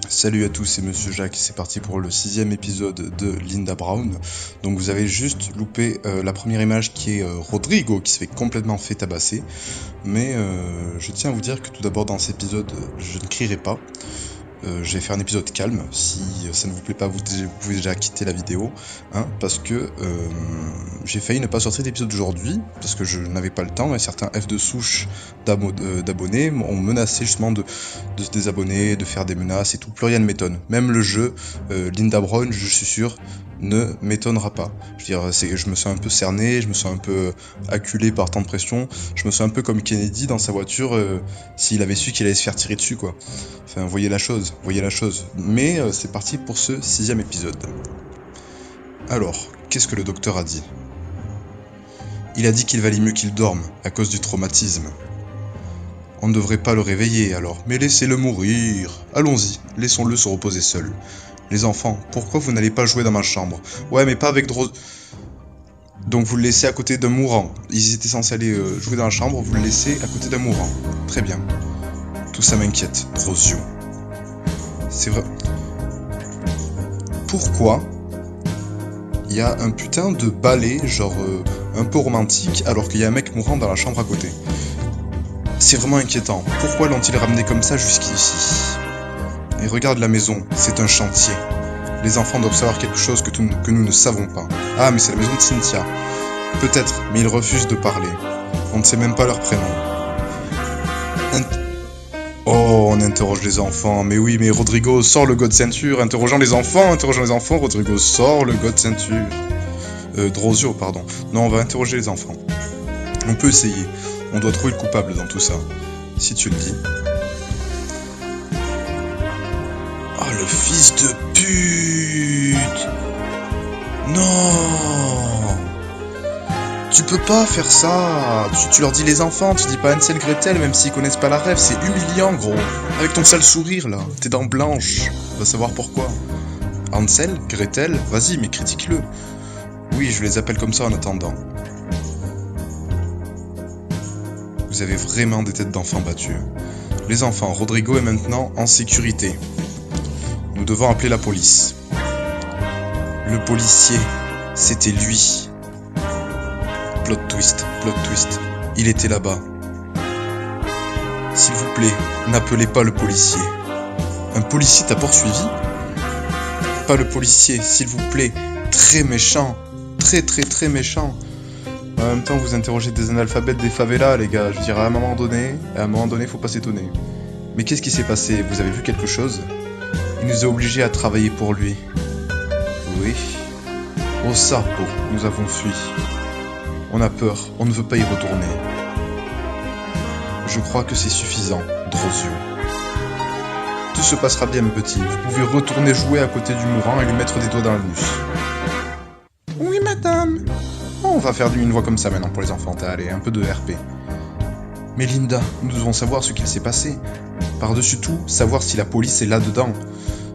Salut à tous, c'est Monsieur Jacques, c'est parti pour le 6e épisode de Linda Brown. Donc vous avez juste loupé la première image qui est Rodrigo qui se fait complètement fait tabasser. Mais je tiens à vous dire que tout d'abord dans cet épisode, je ne crierai pas. Je vais faire un épisode calme, si ça ne vous plaît pas vous pouvez déjà quitter la vidéo, hein, parce que j'ai failli ne pas sortir d'épisode aujourd'hui, parce que je n'avais pas le temps, et certains F de souche d'abonnés ont menacé justement de se désabonner, de faire des menaces et tout, plus rien ne m'étonne. Même le jeu, Linda Brown, je suis sûr, ne m'étonnera pas. Je veux dire, je me sens un peu cerné, je me sens un peu acculé par tant de pression, je me sens un peu comme Kennedy dans sa voiture, s'il avait su qu'il allait se faire tirer dessus, quoi. Enfin, voyez la chose. Mais c'est parti pour ce 6e épisode. Alors, qu'est-ce que le docteur a dit? Il a dit qu'il valait mieux qu'il dorme, à cause du traumatisme. On ne devrait pas le réveiller alors, mais laissez-le mourir. Allons-y, laissons-le se reposer seul. Les enfants, pourquoi vous n'allez pas jouer dans ma chambre? Ouais, mais pas avec Donc vous le laissez à côté d'un mourant. Ils étaient censés aller jouer dans la chambre, vous le laissez à côté d'un mourant. Très bien. Tout ça m'inquiète, Drosio. C'est vrai. Pourquoi il y a un putain de ballet, genre un peu romantique, alors qu'il y a un mec mourant dans la chambre à côté? C'est vraiment inquiétant. Pourquoi l'ont-ils ramené comme ça jusqu'ici? Et regarde la maison, c'est un chantier. Les enfants doivent savoir quelque chose que nous ne savons pas. Ah, mais c'est la maison de Cynthia. Peut-être, mais ils refusent de parler. On ne sait même pas leur prénom. Oh, on interroge les enfants. Mais oui, mais Rodrigo, sort le god ceinture. Interrogeant les enfants, Rodrigo, sort le god ceinture. Drosio, pardon. Non, on va interroger les enfants. On peut essayer. On doit trouver le coupable dans tout ça. Si tu le dis. Oh, le fils de pute! Non! Tu peux pas faire ça. Tu leur dis les enfants, tu dis pas Hansel Gretel, même s'ils connaissent pas la rêve, c'est humiliant, gros. Avec ton sale sourire, là, tes dents blanches, on va savoir pourquoi. Hansel, Gretel, vas-y, mais critique-le. Oui, je les appelle comme ça en attendant. Vous avez vraiment des têtes d'enfants battues. Les enfants, Rodrigo est maintenant en sécurité. Nous devons appeler la police. Le policier, c'était lui. Plot twist, il était là-bas. S'il vous plaît, n'appelez pas le policier. Un policier t'a poursuivi? Pas le policier, s'il vous plaît. Très méchant, très méchant. En même temps, vous interrogez des analphabètes des favelas, les gars. Je dirais à un moment donné, faut pas s'étonner. Mais qu'est-ce qui s'est passé? Vous avez vu quelque chose? Il nous a obligés à travailler pour lui. Oui. Au Sapo, nous avons fui. On a peur, on ne veut pas y retourner. Je crois que c'est suffisant, Drosio. Tout se passera bien, mon petit. Vous pouvez retourner jouer à côté du mourant et lui mettre des doigts dans l'anus. Oui, madame. Oh, on va faire une voix comme ça maintenant pour les enfants. Allez, un peu de RP. Mais Linda, nous devons savoir ce qu'il s'est passé. Par-dessus tout, savoir si la police est là-dedans.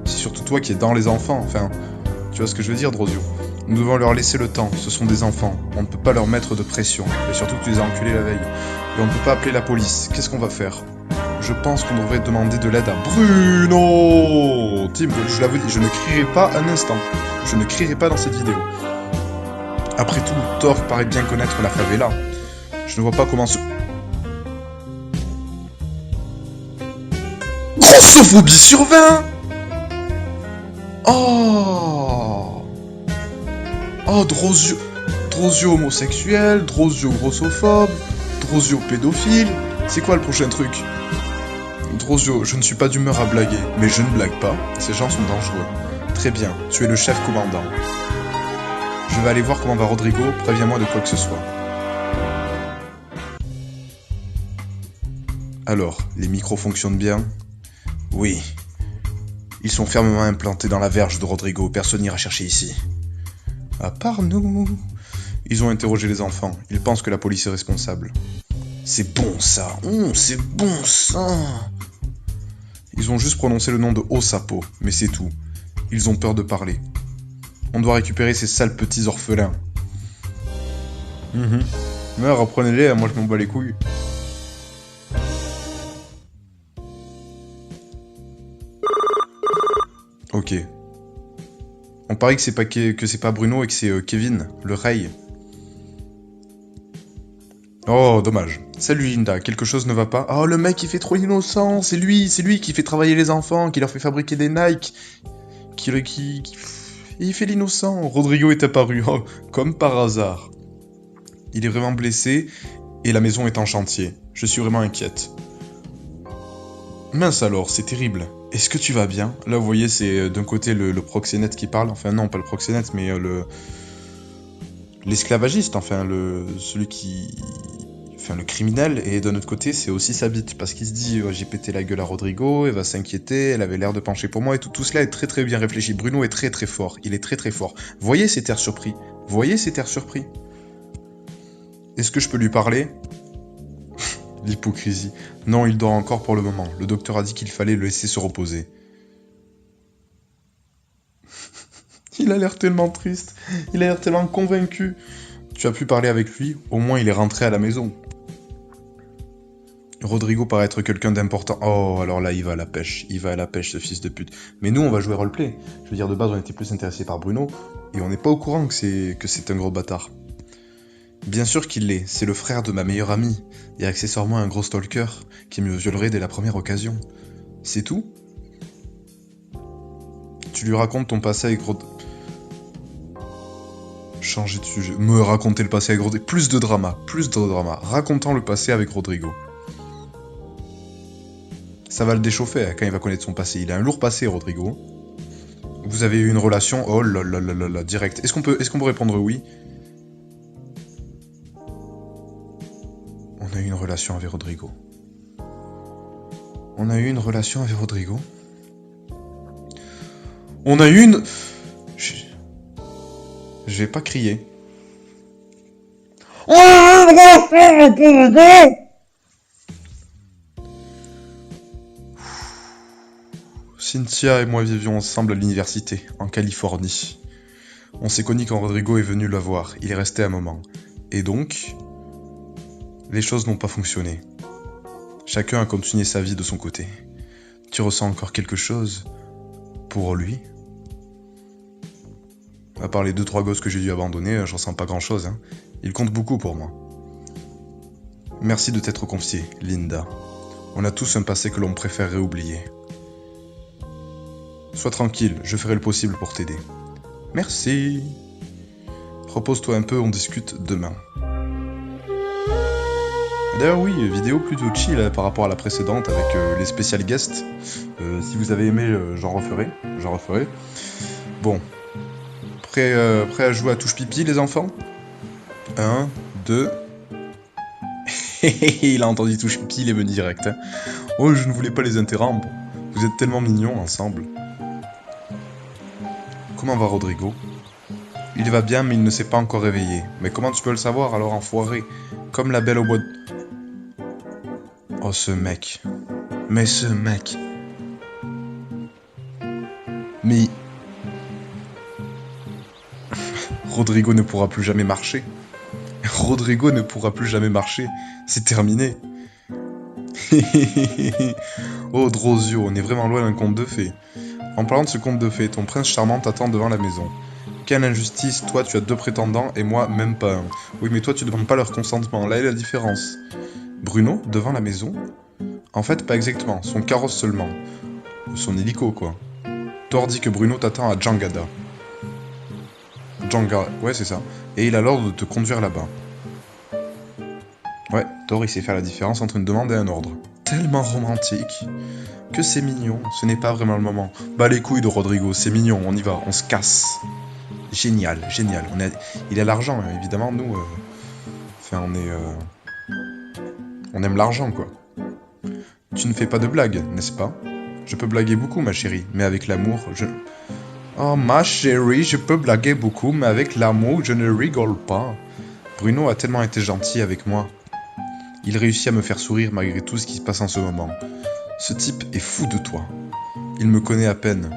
C'est surtout toi qui es dans les enfants, enfin... Tu vois ce que je veux dire, Drosio? Nous devons leur laisser le temps, ce sont des enfants. On ne peut pas leur mettre de pression. Et surtout que tu les as enculés la veille. Et on ne peut pas appeler la police. Qu'est-ce qu'on va faire? Je pense qu'on devrait demander de l'aide à Bruno. Tim, je l'avais dit, je ne crierai pas un instant. Je ne crierai pas dans cette vidéo. Après tout, Thor paraît bien connaître la favela. Je ne vois pas comment ce... Grossophobie sur 20. Oh, Drosio homosexuel, Drosio grossophobe, Drosio pédophile. C'est quoi le prochain truc? Drosio, je ne suis pas d'humeur à blaguer, mais je ne blague pas. Ces gens sont dangereux. Très bien, tu es le chef commandant. Je vais aller voir comment va Rodrigo, préviens-moi de quoi que ce soit. Alors, les micros fonctionnent bien? Oui. Ils sont fermement implantés dans la verge de Rodrigo, personne n'ira chercher ici. À part nous... Ils ont interrogé les enfants, ils pensent que la police est responsable. C'est bon ça, c'est bon ça. Ils ont juste prononcé le nom de Osapo, mais c'est tout. Ils ont peur de parler. On doit récupérer ces sales petits orphelins. Mais reprenez-les, moi je m'en bats les couilles. Ok. On parie que c'est pas Bruno et que c'est Kevin, le Ray. Oh, dommage. Salut Linda, quelque chose ne va pas? Oh, le mec, il fait trop innocent, c'est lui qui fait travailler les enfants, qui leur fait fabriquer des Nike, il fait l'innocent. Rodrigo est apparu, oh, comme par hasard. Il est vraiment blessé, et la maison est en chantier. Je suis vraiment inquiète. Mince alors, c'est terrible. Est-ce que tu vas bien? Là, vous voyez, c'est d'un côté le proxénète qui parle, enfin non, pas le proxénète, mais l'esclavagiste, enfin, celui qui... Enfin, le criminel, et d'un autre côté, c'est aussi sa bite, parce qu'il se dit, j'ai pété la gueule à Rodrigo, elle va s'inquiéter, elle avait l'air de pencher pour moi, et tout cela est très très bien réfléchi. Bruno est très très fort, il est très très fort. Voyez cet air surpris, voyez cet air surpris. Est-ce que je peux lui parler? L'hypocrisie. Non, il dort encore pour le moment. Le docteur a dit qu'il fallait le laisser se reposer. Il a l'air tellement triste, il a l'air tellement convaincu. Tu as pu parler avec lui, au moins il est rentré à la maison. Rodrigo paraît être quelqu'un d'important. Oh, alors là, il va à la pêche, ce fils de pute. Mais nous, on va jouer roleplay. Je veux dire, de base, on était plus intéressés par Bruno, et on n'est pas au courant que c'est un gros bâtard. Bien sûr qu'il l'est, c'est le frère de ma meilleure amie, et accessoirement un gros stalker, qui me violerait dès la première occasion. C'est tout? Tu lui racontes ton passé avec Rodrigo. Changer de sujet. Me raconter le passé avec Rodrigo. Plus de drama. Racontant le passé avec Rodrigo. Ça va le déchauffer quand il va connaître son passé. Il a un lourd passé, Rodrigo. Vous avez eu une relation. Oh là là là là là, direct. Est-ce qu'on peut répondre oui? On a eu une relation avec Rodrigo. On a eu une Je vais pas crier. Cynthia et moi vivions ensemble à l'université, en Californie. On s'est connus quand Rodrigo est venu la voir. Il est resté un moment. Et donc, les choses n'ont pas fonctionné. Chacun a continué sa vie de son côté. Tu ressens encore quelque chose pour lui? À part les 2-3 gosses que j'ai dû abandonner, je ressens pas grand chose. Hein. Il compte beaucoup pour moi. Merci de t'être confiée, Linda. On a tous un passé que l'on préférerait oublier. Sois tranquille, je ferai le possible pour t'aider. Merci. Repose-toi un peu, on discute demain. D'ailleurs oui, vidéo plutôt chill par rapport à la précédente avec les spécial guests. Si vous avez aimé, j'en referai. Bon. Prêt à jouer à touche pipi les enfants? 1, 2... Il a entendu touche pipi, il est venu direct. Hein. Oh, je ne voulais pas les interrompre. Vous êtes tellement mignons ensemble. Comment va Rodrigo? Il va bien, mais il ne s'est pas encore réveillé. Mais comment tu peux le savoir alors, enfoiré? Comme la belle au bois de... Oh, ce mec. Mais ce mec. Mais... Rodrigo ne pourra plus jamais marcher. C'est terminé. Oh, Drosio, on est vraiment loin d'un conte de fées. En parlant de ce conte de fées, ton prince charmant t'attend devant la maison. Quelle injustice, toi tu as 2 prétendants et moi même pas un. Oui, mais toi tu demandes pas leur consentement, là est la différence. Bruno, devant la maison? En fait, pas exactement, son carrosse seulement. Son hélico, quoi. Thor dit que Bruno t'attend à Jangada. Ouais, c'est ça. Et il a l'ordre de te conduire là-bas. Ouais, Thor il sait faire la différence entre une demande et un ordre. Tellement romantique. Que c'est mignon, ce n'est pas vraiment le moment. Bah les couilles de Rodrigo, c'est mignon, on y va, on se casse. Génial. Il a l'argent, hein, évidemment, nous... Enfin, on aime l'argent, quoi. Tu ne fais pas de blagues, n'est-ce pas? Je peux blaguer beaucoup, ma chérie, mais avec l'amour, je... Oh, ma chérie, je peux blaguer beaucoup, mais avec l'amour, je ne rigole pas. Bruno a tellement été gentil avec moi. Il réussit à me faire sourire malgré tout ce qui se passe en ce moment. Ce type est fou de toi. Il me connaît à peine.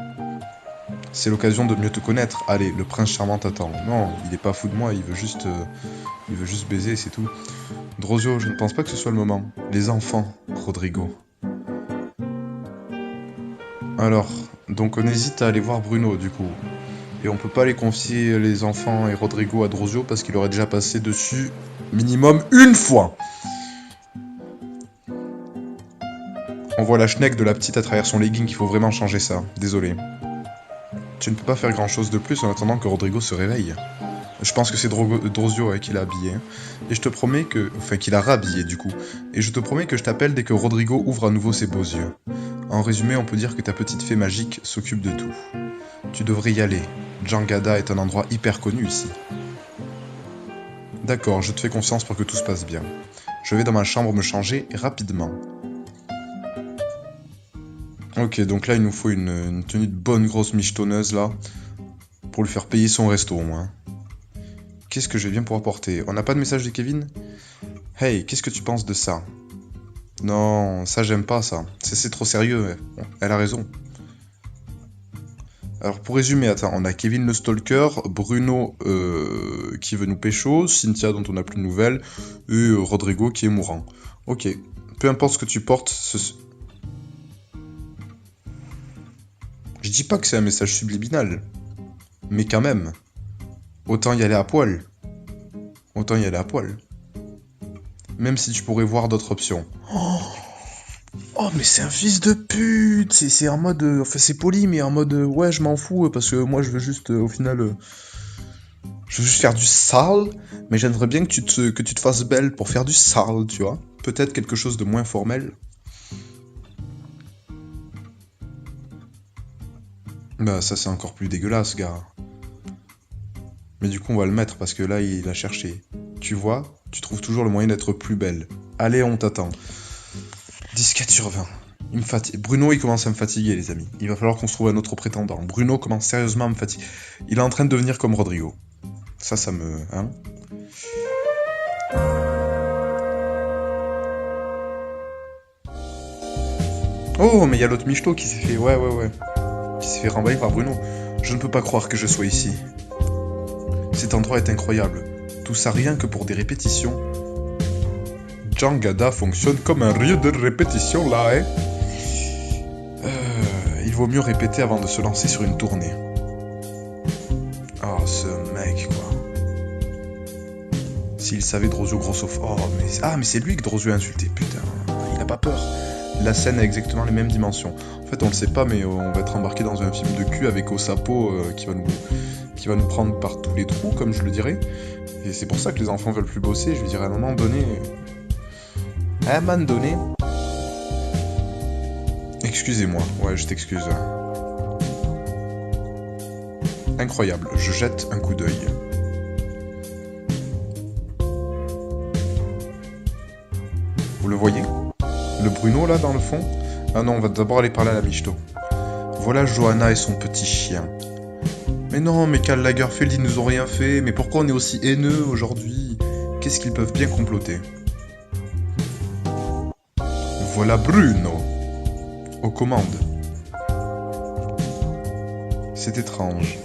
C'est l'occasion de mieux te connaître. Allez, le prince charmant t'attend. Non, il est pas fou de moi, il veut juste baiser, c'est tout. Drosio, je ne pense pas que ce soit le moment. Les enfants, Rodrigo. Alors, Donc on hésite à aller voir Bruno du coup. Et on peut pas les confier les enfants et Rodrigo à Drosio parce qu'il aurait déjà passé dessus minimum une fois. On voit la schneck de la petite à travers son legging, il faut vraiment changer ça. Désolé. Tu ne peux pas faire grand chose de plus en attendant que Rodrigo se réveille. Je pense que c'est Drosio qui l'a habillé. Hein. Et je te promets que... Enfin, qu'il a rhabillé du coup. Et je te promets que je t'appelle dès que Rodrigo ouvre à nouveau ses beaux yeux. En résumé, on peut dire que ta petite fée magique s'occupe de tout. Tu devrais y aller. Jangada est un endroit hyper connu ici. D'accord, je te fais confiance pour que tout se passe bien. Je vais dans ma chambre me changer rapidement. Ok, donc là il nous faut une tenue de bonne grosse michetonneuse là. Pour lui faire payer son resto au moins. Qu'est-ce que je vais bien pouvoir porter? On n'a pas de message de Kevin? Hey, qu'est-ce que tu penses de ça? Non, ça j'aime pas ça. C'est trop sérieux. Elle a raison. Alors pour résumer, attends, on a Kevin le stalker, Bruno qui veut nous pécho, Cynthia dont on n'a plus de nouvelles, et Rodrigo qui est mourant. Ok, peu importe ce que tu portes, je dis pas que c'est un message subliminal, mais quand même, autant y aller à poil. Autant y aller à poil. Même si tu pourrais voir d'autres options. Oh, mais c'est un fils de pute! C'est en mode. Enfin, c'est poli, mais en mode. Ouais, je m'en fous, parce que moi, je veux juste, au final. Je veux juste faire du sale, mais j'aimerais bien que tu te fasses belle pour faire du sale, tu vois. Peut-être quelque chose de moins formel. Bah, ça, c'est encore plus dégueulasse, gars. Mais du coup, on va le mettre, parce que là, il a cherché. Tu vois, tu trouves toujours le moyen d'être plus belle. Allez, on t'attend. 17 sur 20. Il me fatigue. Bruno, il commence à me fatiguer, les amis. Il va falloir qu'on se trouve un autre prétendant. Bruno commence sérieusement à me fatiguer. Il est en train de devenir comme Rodrigo. Ça me... Hein? Oh, mais il y a l'autre michto qui s'est fait... Ouais. Qui s'est fait renvoyer par Bruno. Je ne peux pas croire que je sois ici. Cet endroit est incroyable. Tout ça rien que pour des répétitions. Jangada fonctionne comme un lieu de répétition là, hein? Il vaut mieux répéter avant de se lancer sur une tournée. Oh, ce mec, quoi. S'il savait Drosio grossophobe... Oh, mais... Ah, mais c'est lui que Drosio a insulté, putain. Il a pas peur. La scène a exactement les mêmes dimensions. En fait, on le sait pas, mais on va être embarqué dans un film de cul avec Osapo qui va nous prendre par tous les trous, comme je le dirais. Et c'est pour ça que les enfants veulent plus bosser. Je lui dirais à un moment donné... À un moment donné... Excusez-moi, ouais, je t'excuse. Incroyable, je jette un coup d'œil. Vous le voyez? Le Bruno, là, dans le fond? Ah non, on va d'abord aller parler à la michto. Voilà Johanna et son petit chien. Mais non, mais Karl Lagerfeld, ils nous ont rien fait. Mais pourquoi on est aussi haineux aujourd'hui? Qu'est-ce qu'ils peuvent bien comploter? Voilà Bruno aux commandes. C'est étrange.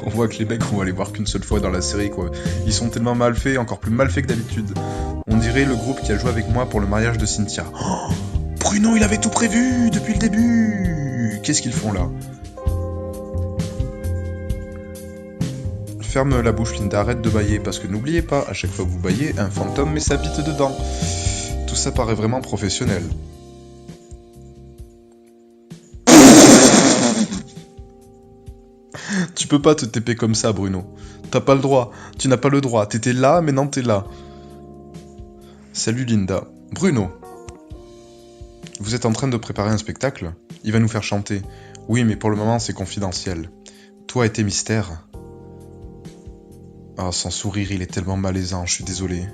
On voit que les mecs, on va les voir qu'une seule fois dans la série, quoi. Ils sont tellement mal faits, encore plus mal faits que d'habitude. On dirait le groupe qui a joué avec moi pour le mariage de Cynthia. Oh, Bruno, il avait tout prévu depuis le début. Qu'est-ce qu'ils font là? Ferme la bouche, Linda, arrête de bailler, parce que n'oubliez pas, à chaque fois que vous baillez, un fantôme met sa bite dedans. Tout ça paraît vraiment professionnel. Tu peux pas te TP comme ça, Bruno. T'as pas le droit. Tu n'as pas le droit. T'étais là, mais non, t'es là. Salut, Linda. Bruno. Vous êtes en train de préparer un spectacle? Il va nous faire chanter. Oui, mais pour le moment, c'est confidentiel. Toi et tes mystères. Ah, son sourire, il est tellement malaisant, je suis désolé.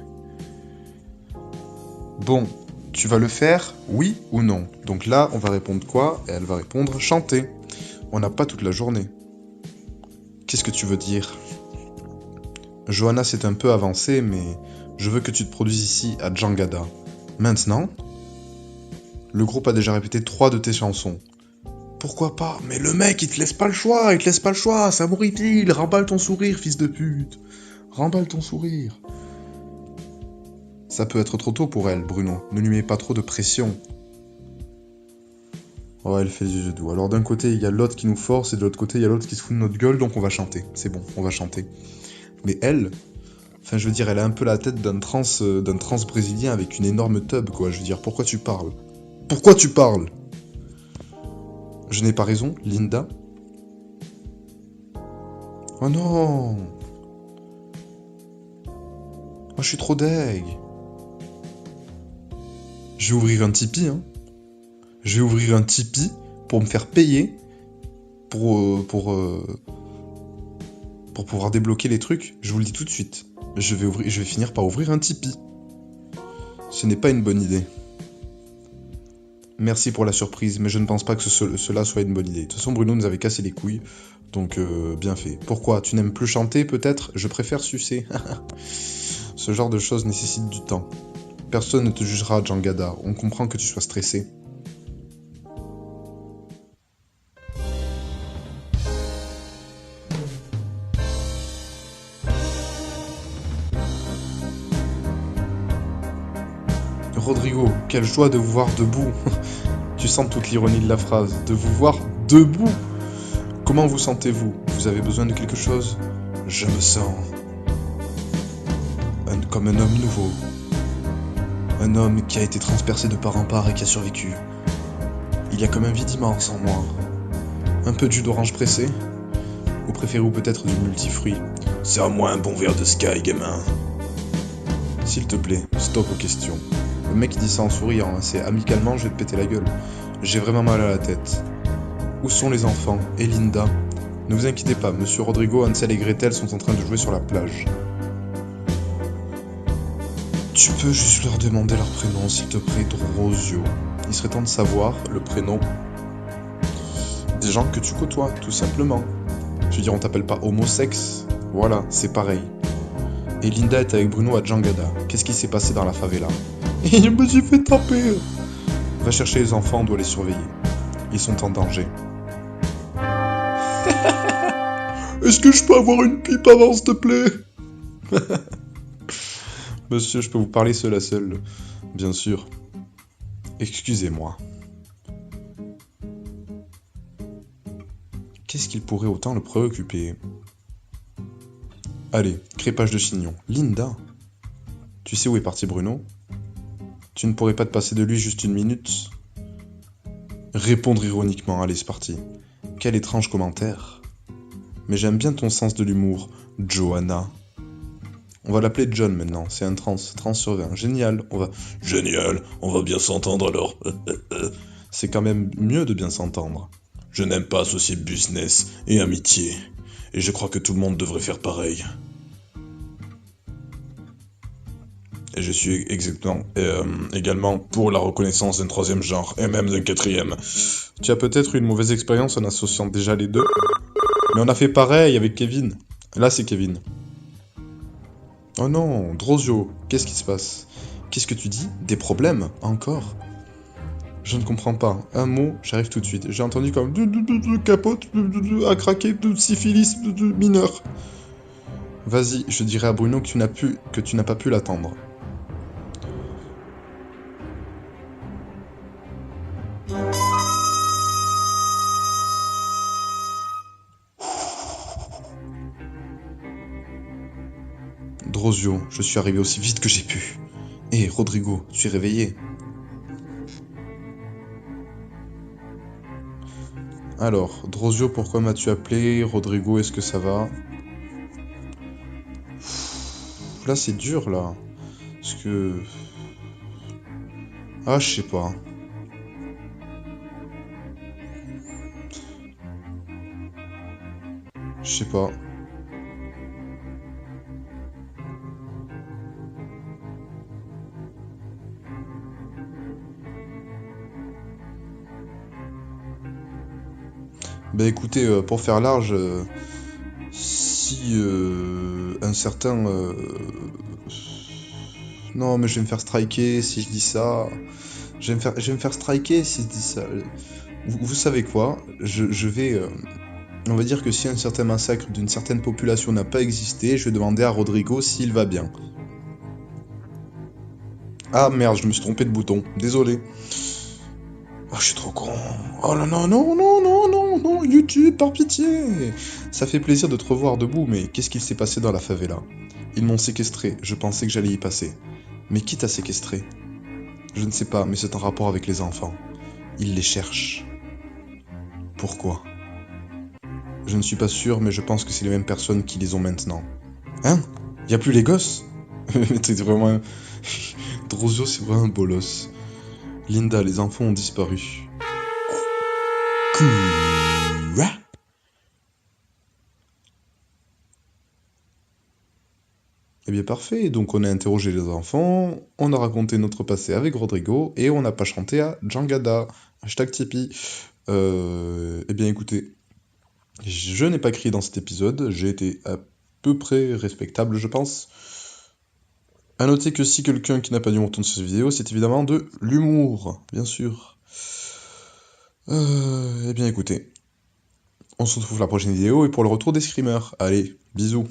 Bon, tu vas le faire, oui ou non? Donc là, on va répondre quoi? Et elle va répondre chanter. On n'a pas toute la journée. Qu'est-ce que tu veux dire? Johanna s'est un peu avancée, mais je veux que tu te produises ici, à Jangada. Maintenant? Le groupe a déjà répété 3 de tes chansons. Pourquoi pas? Mais le mec, il te laisse pas le choix, il te laisse pas le choix, ça m'horripile, remballe ton sourire, fils de pute. Remballe ton sourire. Ça peut être trop tôt pour elle, Bruno. Ne lui mets pas trop de pression. Ouais, elle fait des yeux doux. Alors d'un côté, il y a l'autre qui nous force, et de l'autre côté, il y a l'autre qui se fout de notre gueule, donc on va chanter. C'est bon, on va chanter. Mais elle, enfin je veux dire, elle a un peu la tête d'un trans brésilien avec une énorme tub, quoi. Je veux dire, pourquoi tu parles? Pourquoi tu parles? Je n'ai pas raison, Linda? Oh non! Oh, je suis trop deg. Je vais ouvrir un Tipeee, hein. Je vais ouvrir un Tipeee pour me faire payer pour pouvoir débloquer les trucs. Je vous le dis tout de suite. Je vais finir par ouvrir un Tipeee. Ce n'est pas une bonne idée. Merci pour la surprise, mais je ne pense pas que cela soit une bonne idée. De toute façon, Bruno nous avait cassé les couilles, donc bien fait. Pourquoi? Tu n'aimes plus chanter, peut-être? Je préfère sucer. Ce genre de choses nécessite du temps. Personne ne te jugera, Jangada. On comprend que tu sois stressé. Rodrigo, quelle joie de vous voir debout. Tu sens toute l'ironie de la phrase. De vous voir debout. Comment vous sentez-vous? Vous avez besoin de quelque chose? Je me sens comme un homme nouveau. Un homme qui a été transpercé de part en part et qui a survécu. Il y a comme un vide immense en moi. Un peu de jus d'orange pressé? Ou préférez-vous peut-être du multifruit? Serre-moi un bon verre de Sky, gamin. S'il te plaît, stop aux questions. Le mec dit ça en souriant, hein, c'est amicalement, je vais te péter la gueule. J'ai vraiment mal à la tête. Où sont les enfants? Et Linda? Ne vous inquiétez pas, Monsieur Rodrigo, Hansel et Gretel sont en train de jouer sur la plage. Tu peux juste leur demander leur prénom, s'il te plaît, Drosio. Il serait temps de savoir le prénom des gens que tu côtoies, tout simplement. Je veux dire, on t'appelle pas homosexe. Voilà, c'est pareil. Et Linda est avec Bruno à Jangada. Qu'est-ce qui s'est passé dans la favela? Et je me suis fait taper. Va chercher les enfants, on doit les surveiller. Ils sont en danger. Est-ce que je peux avoir une pipe avant, s'il te plaît? Monsieur, je peux vous parler seul à seul, bien sûr. Excusez-moi. Qu'est-ce qu'il pourrait autant le préoccuper? Allez, crépage de chignon. Linda, tu sais où est parti Bruno? Tu ne pourrais pas te passer de lui juste une minute? Répondre ironiquement, allez, c'est parti. Quel étrange commentaire. Mais j'aime bien ton sens de l'humour, Johanna. On va l'appeler John maintenant, c'est un trans sur 20. Génial, Génial, on va bien s'entendre alors. C'est quand même mieux de bien s'entendre. Je n'aime pas associer business et amitié. Et je crois que tout le monde devrait faire pareil. Et je suis également pour la reconnaissance d'un troisième genre, et même d'un quatrième. Tu as peut-être eu une mauvaise expérience en associant déjà les deux. Mais on a fait pareil avec Kevin. Là, c'est Kevin. Oh non, Drosio, qu'est-ce qui se passe? Qu'est-ce que tu dis? Des problèmes? Encore? Je ne comprends pas. Un mot, j'arrive tout de suite. J'ai entendu comme capote, à craquer, syphilis, mineur. Vas-y, je dirai à Bruno que tu n'as pas pu l'attendre. Drosio, je suis arrivé aussi vite que j'ai pu. Hé, Rodrigo, tu es réveillé? Alors, Drosio, pourquoi m'as-tu appelé? Rodrigo, est-ce que ça va? Là, c'est dur, là. Parce que... Ah, je sais pas. Je sais pas. Bah écoutez, pour faire large, si un certain... Non, mais je vais me faire striker si je dis ça. Je vais me faire striker si je dis ça. Vous savez quoi? Je vais... On va dire que si un certain massacre d'une certaine population n'a pas existé, je vais demander à Rodrigo s'il va bien. Ah merde, je me suis trompé de bouton. Désolé. Oh, je suis trop con. Oh non, non, non, non, non, non, non, YouTube, par pitié. Ça fait plaisir de te revoir debout, mais qu'est-ce qu'il s'est passé dans la favela? Ils m'ont séquestré, je pensais que j'allais y passer. Mais qui t'a séquestré? Je ne sais pas, mais c'est en rapport avec les enfants. Ils les cherchent. Pourquoi? Je ne suis pas sûr, mais je pense que c'est les mêmes personnes qui les ont maintenant. Hein? Y a plus les gosses? T'es vraiment... Drosio, c'est vraiment un bolos. Linda, les enfants ont disparu. Quoi? Eh bien parfait, donc on a interrogé les enfants, on a raconté notre passé avec Rodrigo, et on n'a pas chanté à Jangada. Hashtag Tipeee. Eh bien écoutez, je n'ai pas crié dans cet épisode, j'ai été à peu près respectable je pense. À noter que si quelqu'un qui n'a pas d'humour tourne sur cette vidéo, c'est évidemment de l'humour, bien sûr. Eh bien écoutez, on se retrouve pour la prochaine vidéo et pour le retour des screamers. Allez, bisous.